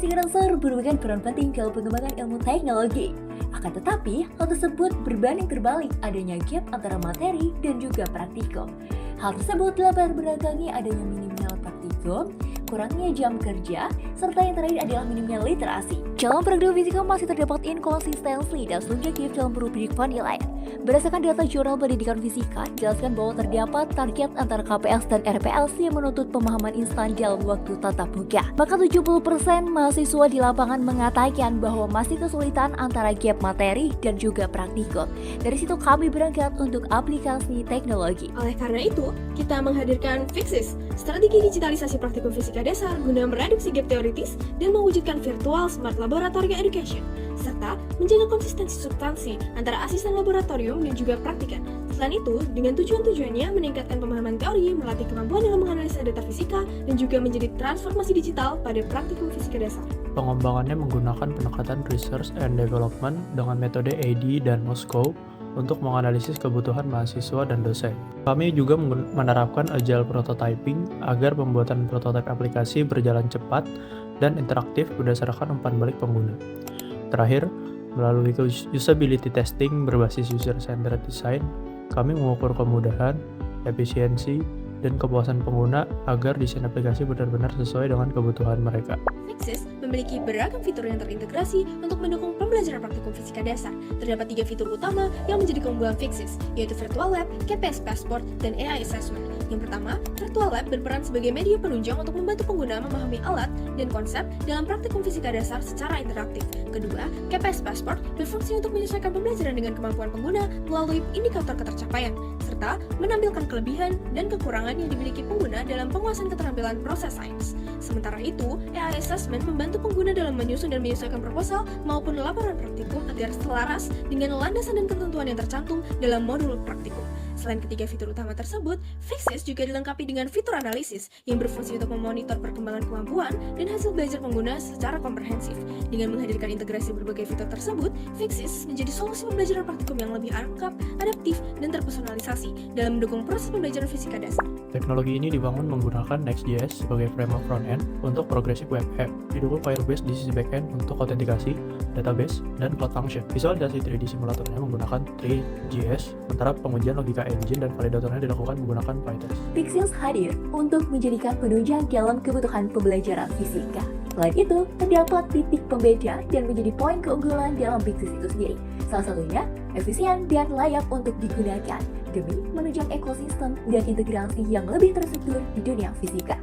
fisika dasar merupakan peran penting dalam pengembangan ilmu teknologi. Akan tetapi, hal tersebut berbanding terbalik adanya gap antara materi dan juga praktikum. Hal tersebut dapat beragangi adanya minimnya praktikum, kurangnya jam kerja, serta yang terakhir adalah minimnya literasi. Dalam program fisika masih terdapat inkonsistensi dan subjektif dalam pendidikan nilai. Berdasarkan data Jurnal Pendidikan Fisika, dijelaskan bahwa terdapat target antara KPS dan RPLC yang menuntut pemahaman instan dalam waktu tatap muka. Maka 70% mahasiswa di lapangan mengatakan bahwa masih kesulitan antara gap materi dan juga praktikum. Dari situ kami berangkat untuk aplikasi teknologi. Oleh karena itu, kita menghadirkan Fixis, strategi digitalisasi praktikum fisika dasar guna mereduksi gap teoritis dan mewujudkan virtual smart laboratory education, serta menjaga konsistensi substansi antara asisten laboratorium dan juga praktikan. Selain itu, dengan tujuannya meningkatkan pemahaman teori, melatih kemampuan dalam menganalisa data fisika, dan juga menjadi transformasi digital pada praktikum fisika dasar. Pengembangannya menggunakan pendekatan Research and Development dengan metode AD dan Moscow untuk menganalisis kebutuhan mahasiswa dan dosen. Kami juga menerapkan Agile Prototyping agar pembuatan prototipe aplikasi berjalan cepat dan interaktif berdasarkan umpan balik pengguna. Terakhir, melalui usability testing berbasis user-centered design, kami mengukur kemudahan, efisiensi, dan kepuasan pengguna agar desain aplikasi benar-benar sesuai dengan kebutuhan mereka. Fixis memiliki beragam fitur yang terintegrasi untuk mendukung pembelajaran praktikum fisika dasar. Terdapat 3 fitur utama yang menjadi keunggulan Fixis, yaitu Virtual Lab, KPS Passport, dan AI Assessment. Yang pertama, Virtual Lab berperan sebagai media penunjang untuk membantu pengguna memahami alat dan konsep dalam praktikum fisika dasar secara interaktif. Kedua, KPS Passport berfungsi untuk menyesuaikan pembelajaran dengan kemampuan pengguna melalui indikator ketercapaian, serta menampilkan kelebihan dan kekurangan yang dimiliki pengguna dalam penguasaan keterampilan proses sains. Sementara itu, AI Assessment membantu pengguna dalam menyusun dan menyesuaikan proposal maupun laporan praktikum agar selaras dengan landasan dan ketentuan yang tercantum dalam modul praktikum. Selain ketiga fitur utama tersebut, Fixis juga dilengkapi dengan fitur analisis yang berfungsi untuk memonitor perkembangan kemampuan dan hasil belajar pengguna secara komprehensif. Dengan menghadirkan integrasi berbagai fitur tersebut, Fixis menjadi solusi pembelajaran praktikum yang lebih lengkap, adaptif, dan terpersonalisasi dalam mendukung proses pembelajaran fisika dasar. Teknologi ini dibangun menggunakan Next.js sebagai framework front-end untuk progressive web app, didukung Firebase di sisi back-end untuk autentikasi, database, dan cloud function. Visualisasi 3D simulatornya menggunakan 3JS, sementara pengujian logika engine dan validatornya dilakukan menggunakan PyTest. Fixis hadir untuk menjadikan penunjang dalam kebutuhan pembelajaran fisika. Selain itu, terdapat titik pembeda dan menjadi poin keunggulan dalam Fixis itu sendiri. Salah satunya, efisien dan layak untuk digunakan demi menunjang ekosistem dan integrasi yang lebih terstruktur di dunia fisika.